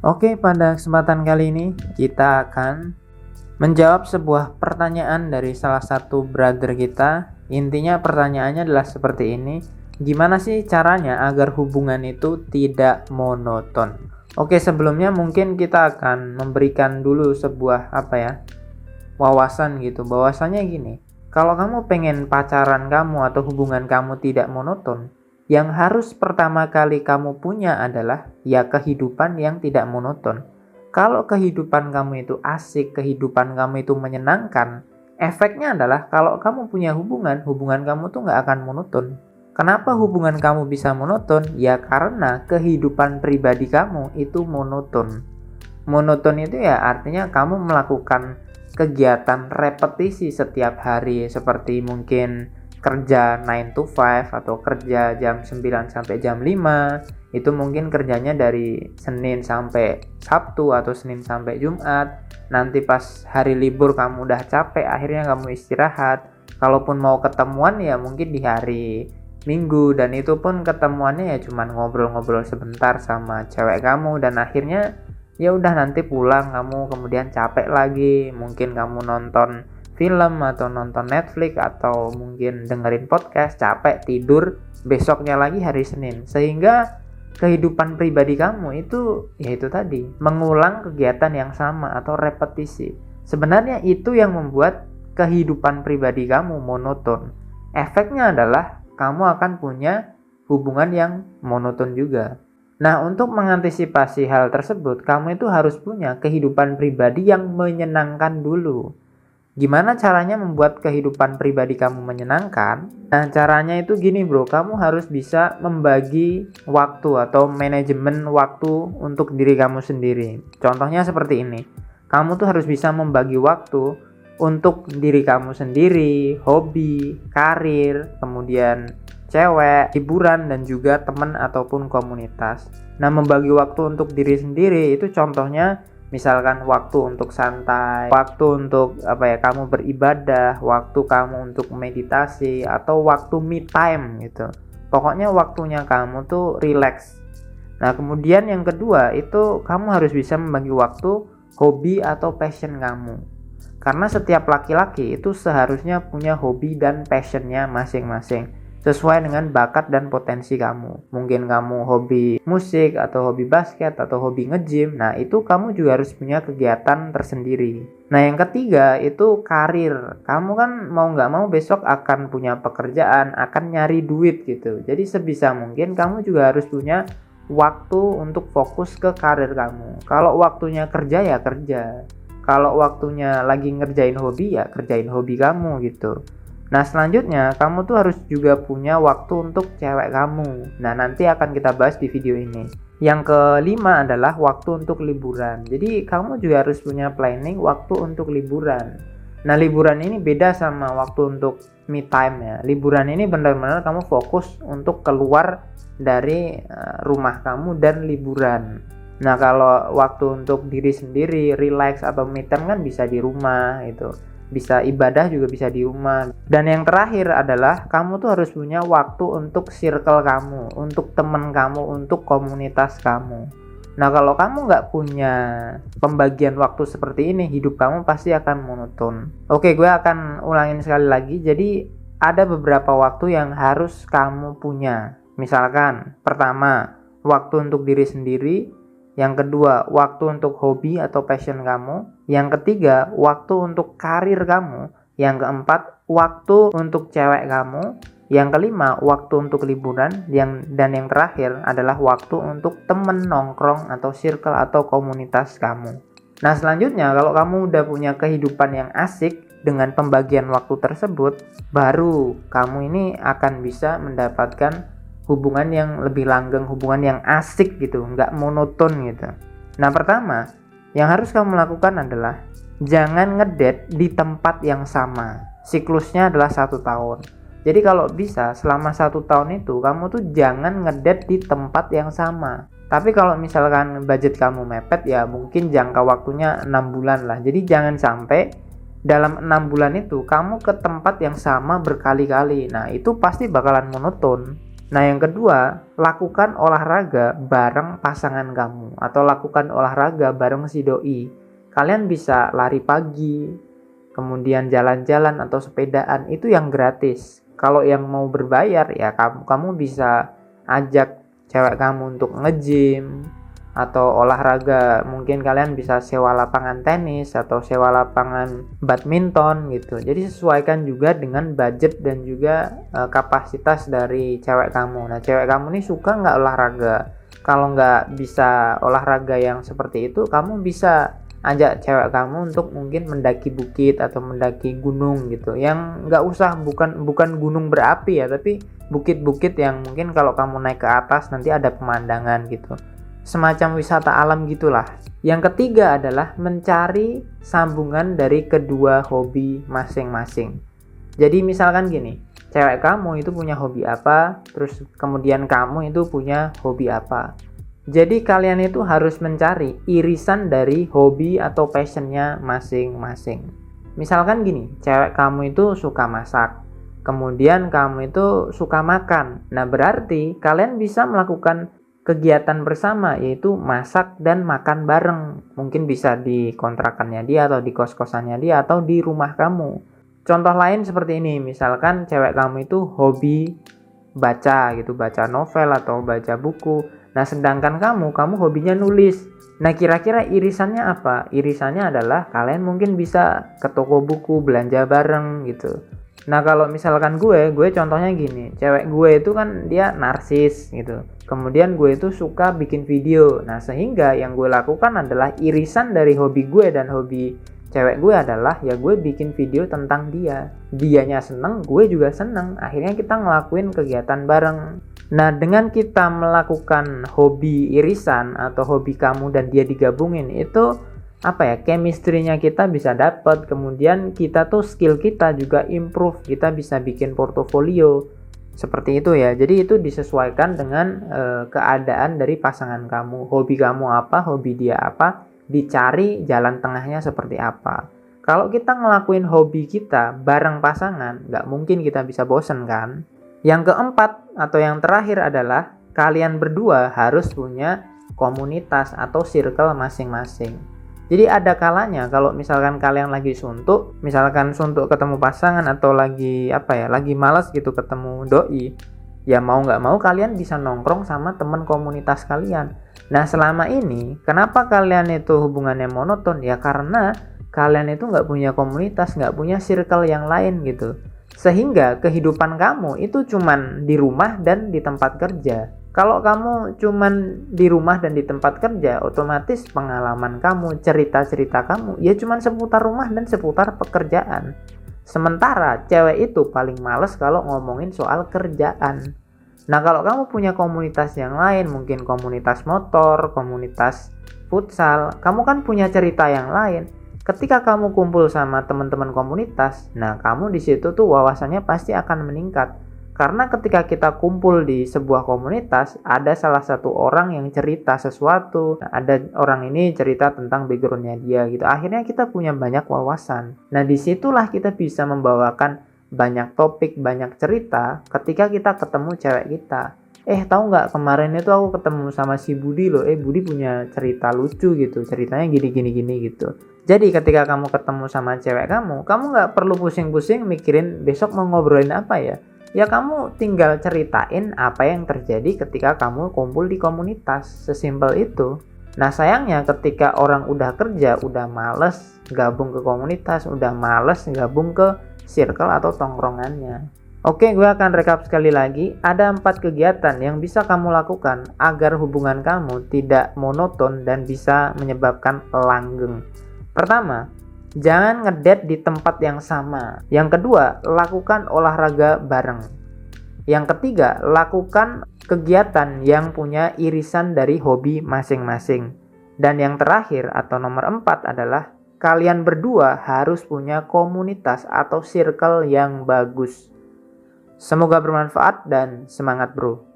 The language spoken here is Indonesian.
Oke, pada kesempatan kali ini kita akan menjawab sebuah pertanyaan dari salah satu brother kita. Intinya pertanyaannya adalah seperti ini. Gimana sih caranya agar hubungan itu tidak monoton? Oke, sebelumnya mungkin kita akan memberikan dulu sebuah wawasan gitu. Bahwasanya gini, kalau kamu pengen pacaran kamu atau hubungan kamu tidak monoton, yang harus pertama kali kamu punya adalah ya kehidupan yang tidak monoton. Kalau kehidupan kamu itu asik, kehidupan kamu itu menyenangkan, efeknya adalah kalau kamu punya hubungan kamu tuh nggak akan monoton. Kenapa hubungan kamu bisa monoton? Ya karena kehidupan pribadi kamu itu monoton. Monoton itu ya artinya kamu melakukan kegiatan repetisi setiap hari seperti mungkin kerja 9 to 5 atau kerja jam 9 sampai jam 5. Itu mungkin kerjanya dari Senin sampai Sabtu atau Senin sampai Jumat. Nanti pas hari libur kamu udah capek, akhirnya kamu istirahat. Kalaupun mau ketemuan ya mungkin di hari Minggu, dan itu pun ketemuannya ya cuman ngobrol-ngobrol sebentar sama cewek kamu, dan akhirnya ya udah nanti pulang kamu kemudian capek lagi. Mungkin kamu nonton film atau nonton Netflix atau mungkin dengerin podcast, capek tidur, besoknya lagi hari Senin. Sehingga kehidupan pribadi kamu itu yaitu tadi mengulang kegiatan yang sama atau repetisi. Sebenarnya itu yang membuat kehidupan pribadi kamu monoton. Efeknya adalah kamu akan punya hubungan yang monoton juga. Nah, untuk mengantisipasi hal tersebut, kamu itu harus punya kehidupan pribadi yang menyenangkan dulu. Gimana caranya membuat kehidupan pribadi kamu menyenangkan? Nah, caranya itu gini bro, kamu harus bisa membagi waktu atau manajemen waktu untuk diri kamu sendiri. Contohnya seperti ini, kamu tuh harus bisa membagi waktu untuk diri kamu sendiri, hobi, karir, kemudian cewek, hiburan, dan juga teman ataupun komunitas. Nah, membagi waktu untuk diri sendiri itu contohnya misalkan waktu untuk santai, waktu untuk kamu beribadah, waktu kamu untuk meditasi, atau waktu me time gitu. Pokoknya waktunya kamu tuh relax. Nah, kemudian yang kedua itu kamu harus bisa membagi waktu hobi atau passion kamu. Karena setiap laki-laki itu seharusnya punya hobi dan passionnya masing-masing, sesuai dengan bakat dan potensi kamu. Mungkin kamu hobi musik atau hobi basket atau hobi nge-gym. Nah, itu kamu juga harus punya kegiatan tersendiri. Nah, yang ketiga itu karir. Kamu kan mau nggak mau besok akan punya pekerjaan, akan nyari duit gitu. Jadi sebisa mungkin kamu juga harus punya waktu untuk fokus ke karir kamu. Kalau waktunya kerja ya kerja. Kalau waktunya lagi ngerjain hobi ya kerjain hobi kamu gitu. Nah, selanjutnya kamu tuh harus juga punya waktu untuk cewek kamu. Nah, nanti akan kita bahas di video ini. Yang kelima adalah waktu untuk liburan. Jadi kamu juga harus punya planning waktu untuk liburan. Nah, liburan ini beda sama waktu untuk me time ya. Liburan ini benar-benar kamu fokus untuk keluar dari rumah kamu dan liburan. Nah, kalau waktu untuk diri sendiri, relax atau me time kan bisa di rumah gitu. Bisa ibadah juga bisa di rumah. Dan yang terakhir adalah kamu tuh harus punya waktu untuk circle kamu, untuk temen kamu, untuk komunitas kamu. Nah, kalau kamu nggak punya pembagian waktu seperti ini, hidup kamu pasti akan monoton. Oke, gue akan ulangin sekali lagi. Jadi ada beberapa waktu yang harus kamu punya. Misalkan pertama, waktu untuk diri sendiri. Yang kedua, waktu untuk hobi atau passion kamu. Yang ketiga, waktu untuk karir kamu. Yang keempat, waktu untuk cewek kamu. Yang kelima, waktu untuk liburan. Dan yang terakhir adalah waktu untuk temen nongkrong atau circle atau komunitas kamu. Nah, selanjutnya kalau kamu udah punya kehidupan yang asik dengan pembagian waktu tersebut, baru kamu ini akan bisa mendapatkan hubungan yang lebih langgeng, hubungan yang asik gitu, nggak monoton gitu. Nah, pertama yang harus kamu lakukan adalah jangan ngedate di tempat yang sama. Siklusnya adalah 1 tahun. Jadi kalau bisa selama 1 tahun itu kamu tuh jangan ngedate di tempat yang sama. Tapi kalau misalkan budget kamu mepet ya mungkin jangka waktunya 6 bulan lah. Jadi jangan sampai dalam 6 bulan itu kamu ke tempat yang sama berkali-kali. Nah, itu pasti bakalan monoton. Nah, yang kedua, lakukan olahraga bareng pasangan kamu atau lakukan olahraga bareng si doi. Kalian bisa lari pagi, kemudian jalan-jalan atau sepedaan, itu yang gratis. Kalau yang mau berbayar ya kamu bisa ajak cewek kamu untuk nge-gym atau olahraga. Mungkin kalian bisa sewa lapangan tenis atau sewa lapangan badminton gitu. Jadi sesuaikan juga dengan budget dan juga kapasitas dari cewek kamu. Nah, cewek kamu nih suka nggak olahraga? Kalau nggak bisa olahraga yang seperti itu, kamu bisa ajak cewek kamu untuk mungkin mendaki bukit atau mendaki gunung gitu, yang nggak usah bukan gunung berapi ya, tapi bukit-bukit yang mungkin kalau kamu naik ke atas nanti ada pemandangan gitu, semacam wisata alam gitulah. Yang ketiga adalah mencari sambungan dari kedua hobi masing-masing. Jadi misalkan gini, cewek kamu itu punya hobi apa, terus kemudian kamu itu punya hobi apa. Jadi kalian itu harus mencari irisan dari hobi atau passionnya masing-masing. Misalkan gini, cewek kamu itu suka masak, kemudian kamu itu suka makan. Nah, berarti kalian bisa melakukan kegiatan bersama, yaitu masak dan makan bareng. Mungkin bisa di kontrakannya dia atau di kos-kosannya dia atau di rumah kamu. Contoh lain seperti ini, misalkan cewek kamu itu hobi baca gitu, baca novel atau baca buku. Nah, sedangkan kamu hobinya nulis. Nah, kira-kira irisannya apa? Irisannya adalah kalian mungkin bisa ke toko buku, belanja bareng gitu. Nah, kalau misalkan gue contohnya gini, cewek gue itu kan dia narsis gitu. Kemudian gue itu suka bikin video. Nah, sehingga yang gue lakukan adalah irisan dari hobi gue dan hobi cewek gue adalah ya gue bikin video tentang dia. Dianya seneng, gue juga seneng. Akhirnya kita ngelakuin kegiatan bareng. Nah, dengan kita melakukan hobi irisan atau hobi kamu dan dia digabungin, itu chemistry-nya kita bisa dapat. Kemudian kita tuh skill kita juga improve, kita bisa bikin portofolio seperti itu ya. Jadi itu disesuaikan dengan keadaan dari pasangan kamu, hobi kamu apa, hobi dia apa, dicari jalan tengahnya seperti apa. Kalau kita ngelakuin hobi kita bareng pasangan, nggak mungkin kita bisa bosen kan. Yang keempat atau yang terakhir adalah kalian berdua harus punya komunitas atau circle masing-masing. Jadi ada kalanya kalau misalkan kalian lagi suntuk, misalkan suntuk ketemu pasangan atau lagi malas gitu ketemu doi, ya mau nggak mau kalian bisa nongkrong sama teman komunitas kalian. Nah, selama ini kenapa kalian itu hubungannya monoton? Ya karena kalian itu nggak punya komunitas, nggak punya circle yang lain gitu. Sehingga kehidupan kamu itu cuman di rumah dan di tempat kerja. Kalau kamu cuman di rumah dan di tempat kerja, otomatis pengalaman kamu, cerita-cerita kamu ya cuman seputar rumah dan seputar pekerjaan. Sementara cewek itu paling males kalau ngomongin soal kerjaan. Nah, kalau kamu punya komunitas yang lain, mungkin komunitas motor, komunitas futsal, kamu kan punya cerita yang lain. Ketika kamu kumpul sama teman-teman komunitas, nah kamu di situ tuh wawasannya pasti akan meningkat. Karena ketika kita kumpul di sebuah komunitas, ada salah satu orang yang cerita sesuatu, ada orang ini cerita tentang backgroundnya dia gitu. Akhirnya kita punya banyak wawasan. Nah, disitulah kita bisa membawakan banyak topik, banyak cerita ketika kita ketemu cewek kita. Tahu nggak, kemarin itu aku ketemu sama si Budi loh. Budi punya cerita lucu gitu, ceritanya gini gitu. Jadi ketika kamu ketemu sama cewek kamu nggak perlu pusing-pusing mikirin besok mau ngobrolin apa ya. Ya kamu tinggal ceritain apa yang terjadi ketika kamu kumpul di komunitas, sesimpel itu. Nah, sayangnya ketika orang udah kerja, udah males gabung ke komunitas, udah males gabung ke circle atau tongkrongannya. Oke, gue akan rekap sekali lagi. Ada 4 kegiatan yang bisa kamu lakukan agar hubungan kamu tidak monoton dan bisa menyebabkan langgeng. Pertama, jangan ngedate di tempat yang sama. Yang kedua, lakukan olahraga bareng. Yang ketiga, lakukan kegiatan yang punya irisan dari hobi masing-masing. Dan yang terakhir atau nomor 4 adalah kalian berdua harus punya komunitas atau circle yang bagus. Semoga bermanfaat dan semangat bro.